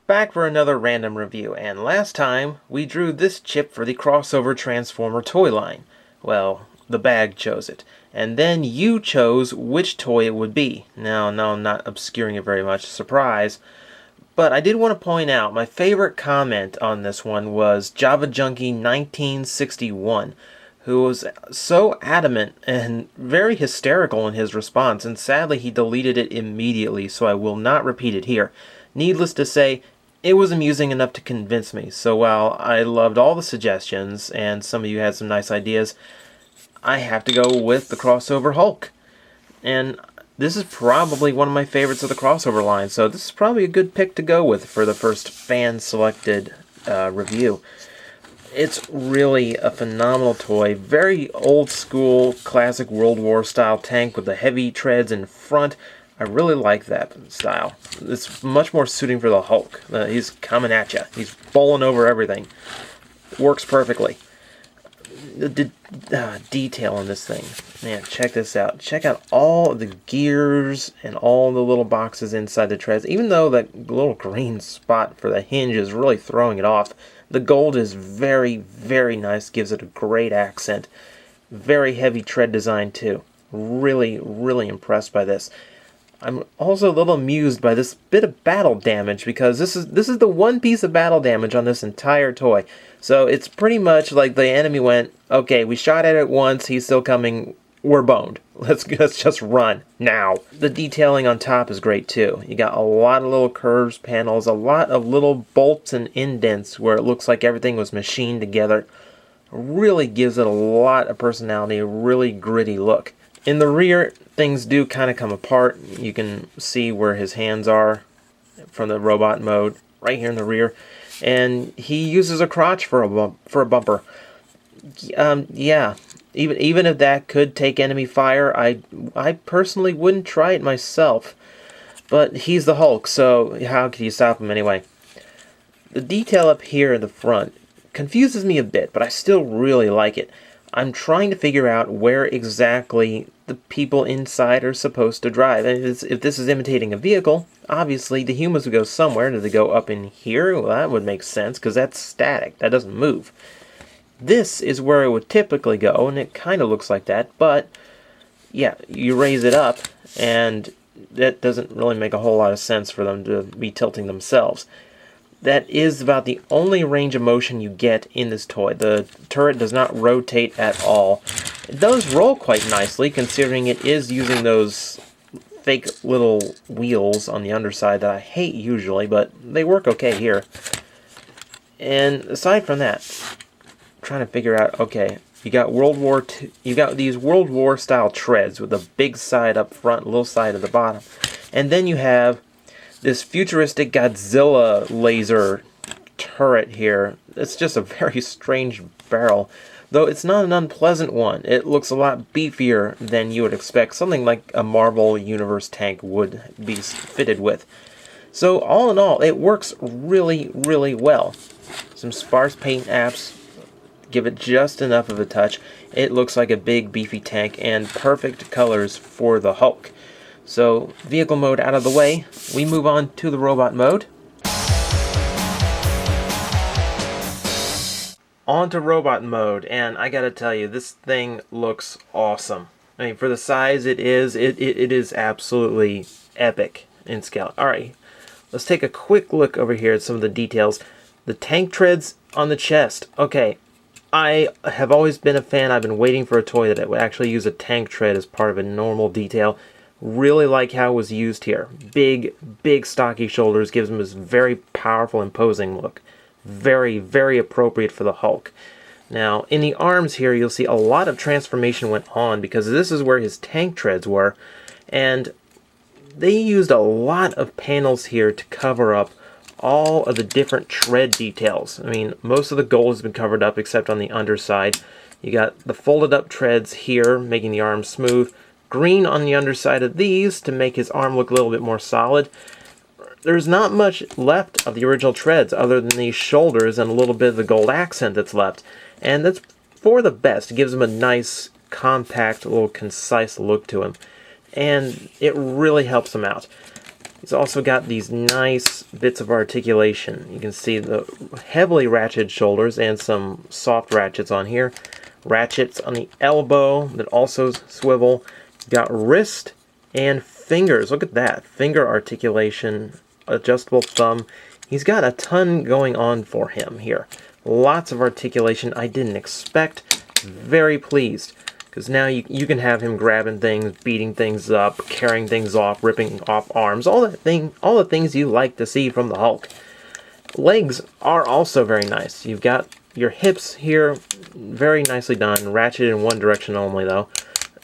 Back for another random review, and last time we drew this chip for the crossover Transformer toy line. Well, the bag chose it, and then you chose which toy it would be. Now, no, I'm not obscuring it very much, surprise. But I did want to point out, my favorite comment on this one was Java Junkie 1961, who was so adamant and very hysterical in his response, and sadly he deleted it immediately, so I will not repeat it here. Needless to say, it was amusing enough to convince me, so while I loved all the suggestions, and some of you had some nice ideas, I have to go with the crossover Hulk. And this is probably one of my favorites of the crossover line, so this is probably a good pick to go with for the first fan-selected review. It's really a phenomenal toy, very old-school, classic World War-style tank with the heavy treads in front. I really like that style. It's much more suiting for the Hulk. He's coming at you. He's bowling over everything. Works perfectly. The detail on this thing. Man, check this out. Check out all the gears and all the little boxes inside the treads. Even though that little green spot for the hinge is really throwing it off, the gold is very, very nice. Gives it a great accent. Very heavy tread design too. Really, really impressed by this. I'm also a little amused by this bit of battle damage, because this is the one piece of battle damage on this entire toy. So it's pretty much like the enemy went, okay, we shot at it once, he's still coming, we're boned. Let's just run now. The detailing on top is great too. You got a lot of little curves, panels, a lot of little bolts and indents where it looks like everything was machined together. Really gives it a lot of personality, a really gritty look. In the rear, things do kind of come apart. You can see where his hands are from the robot mode, right here in the rear. And he uses a crotch for a bumper. Yeah, even if that could take enemy fire, I personally wouldn't try it myself. But he's the Hulk, so how could you stop him anyway? The detail up here in the front confuses me a bit, but I still really like it. I'm trying to figure out where exactly the people inside are supposed to drive. And if this is imitating a vehicle, obviously the humans would go somewhere. Do they go up in here? Well, that would make sense, because that's static. That doesn't move. This is where it would typically go, and it kind of looks like that. But, yeah, you raise it up, and that doesn't really make a whole lot of sense for them to be tilting themselves. That is about the only range of motion you get in this toy. The turret does not rotate at all. It does roll quite nicely, considering it is using those fake little wheels on the underside that I hate usually, but they work okay here. And aside from that, I'm trying to figure out, okay, you got you got these World War style treads with a big side up front, little side at the bottom. And then you have this futuristic Godzilla laser turret here. It's just a very strange barrel, though it's not an unpleasant one. It looks a lot beefier than you would expect something like a Marvel Universe tank would be fitted with. So all in all, it works really, really well. Some sparse paint apps give it just enough of a touch. It looks like a big beefy tank, and perfect colors for the Hulk. So, vehicle mode out of the way, we move on to the robot mode. On to robot mode, and I gotta tell you, this thing looks awesome. I mean, for the size it is absolutely epic in scale. Alright, let's take a quick look over here at some of the details. The tank treads on the chest. Okay, I have always been a fan. I've been waiting for a toy that would actually use a tank tread as part of a normal detail. Really like how it was used here. Big, stocky shoulders gives him this very powerful, imposing look. Very, very appropriate for the Hulk. Now, in the arms here, you'll see a lot of transformation went on, because this is where his tank treads were. And they used a lot of panels here to cover up all of the different tread details. I mean, most of the gold has been covered up except on the underside. You got the folded up treads here, making the arms smooth. Green on the underside of these to make his arm look a little bit more solid. There's not much left of the original treads other than these shoulders and a little bit of the gold accent that's left. And that's for the best. It gives him a nice, compact, little concise look to him. And it really helps him out. He's also got these nice bits of articulation. You can see the heavily ratcheted shoulders and some soft ratchets on here. Ratchets on the elbow that also swivel. He's got wrist and fingers. Look at that. Finger articulation, adjustable thumb. He's got a ton going on for him here. Lots of articulation I didn't expect. Very pleased. Because now you can have him grabbing things, beating things up, carrying things off, ripping off arms, all the things you like to see from the Hulk. Legs are also very nice. You've got your hips here, very nicely done, ratcheted in one direction only though.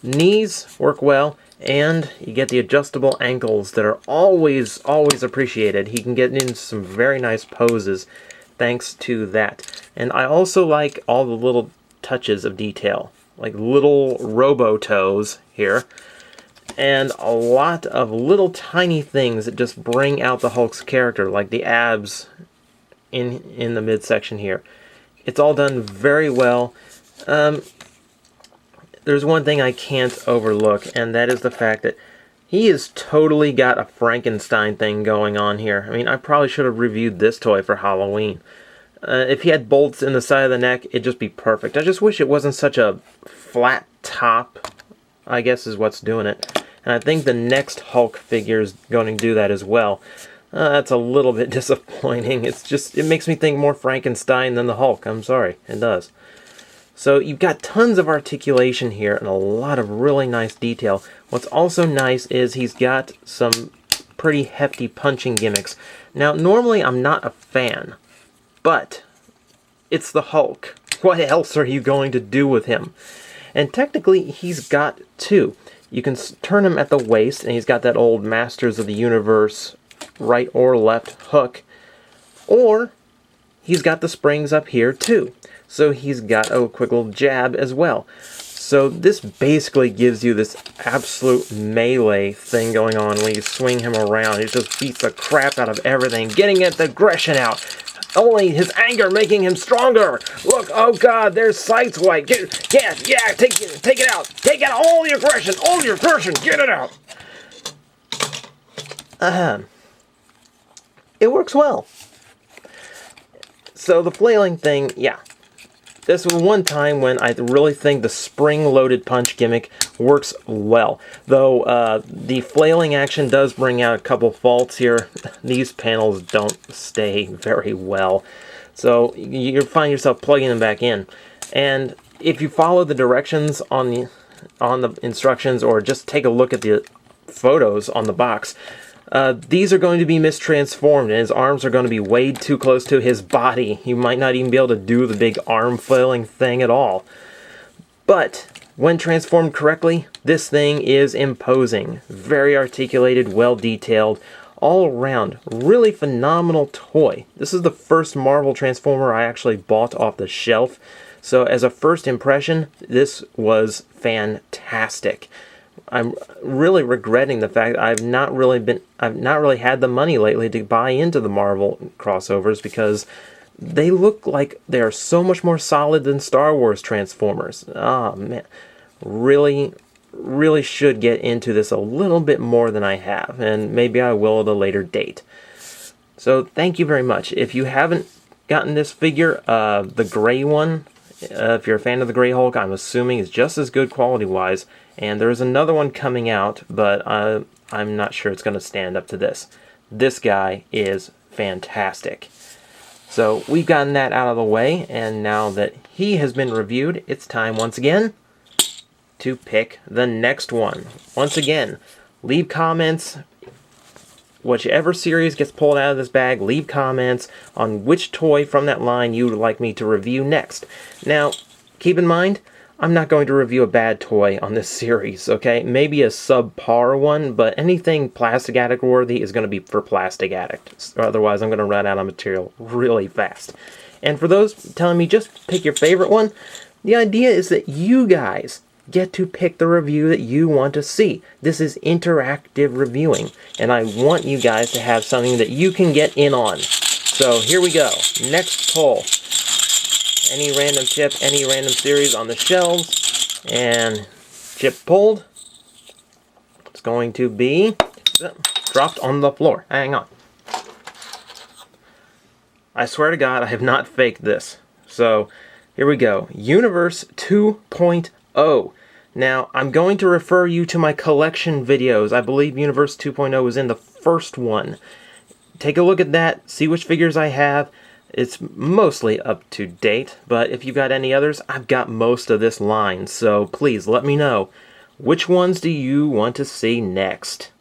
Knees work well, and you get the adjustable ankles that are always appreciated. He can get into some very nice poses thanks to that. And I also like all the little touches of detail, like little robo toes here, and a lot of little tiny things that just bring out the Hulk's character, like the abs in the midsection here. It's all done very well. There's one thing I can't overlook, and that is the fact that he has totally got a Frankenstein thing going on here. I mean, I probably should have reviewed this toy for Halloween. If he had bolts in the side of the neck, it'd just be perfect. I just wish it wasn't such a flat top, I guess is what's doing it. And I think the next Hulk figure is going to do that as well. That's a little bit disappointing. It makes me think more Frankenstein than the Hulk. I'm sorry, it does. So you've got tons of articulation here and a lot of really nice detail. What's also nice is he's got some pretty hefty punching gimmicks. Now, normally I'm not a fan, but it's the Hulk. What else are you going to do with him? And technically, he's got two. You can turn him at the waist, and he's got that old Masters of the Universe right or left hook. Or he's got the springs up here, too. So he's got a quick little jab as well. So this basically gives you this absolute melee thing going on when you swing him around. He just beats the crap out of everything, getting the aggression out. Only his anger making him stronger. Look, oh God, there's sights white. Take it out. Take out all the aggression, get it out. It works well. So the flailing thing, yeah. This was one time when I really think the spring-loaded punch gimmick works well. Though the flailing action does bring out a couple faults here. These panels don't stay very well. So you find yourself plugging them back in. And if you follow the directions on the instructions, or just take a look at the photos on the box, these are going to be mistransformed, and his arms are going to be way too close to his body. You might not even be able to do the big arm flailing thing at all. But when transformed correctly, this thing is imposing. Very articulated, well detailed, all around. Really phenomenal toy. This is the first Marvel Transformer I actually bought off the shelf. So as a first impression, this was fantastic. I'm really regretting the fact that I've not really had the money lately to buy into the Marvel crossovers, because they look like they're so much more solid than Star Wars Transformers. Oh man, really should get into this a little bit more than I have, and maybe I will at a later date. So thank you very much. If you haven't gotten this figure, the gray one, if you're a fan of the Gray Hulk, I'm assuming is just as good quality-wise. And there's another one coming out, but I'm not sure it's going to stand up to this. This guy is fantastic. So we've gotten that out of the way, and now that he has been reviewed, it's time once again to pick the next one. Once again, leave comments. Whichever series gets pulled out of this bag, leave comments on which toy from that line you would like me to review next. Now, keep in mind, I'm not going to review a bad toy on this series, okay? Maybe a subpar one, but anything Plastic Addict worthy is going to be for Plastic Addict. Otherwise, I'm going to run out of material really fast. And for those telling me just pick your favorite one, the idea is that you guys get to pick the review that you want to see. This is interactive reviewing, and I want you guys to have something that you can get in on. So here we go. Next poll. Any random chip, any random series on the shelves, and chip pulled. It's going to be dropped on the floor. Hang on. I swear to God, I have not faked this. So, here we go. Universe 2.0. Now, I'm going to refer you to my collection videos. I believe Universe 2.0 is in the first one. Take a look at that, see which figures I have. It's mostly up to date, but if you've got any others, I've got most of this line, so please let me know. Which ones do you want to see next?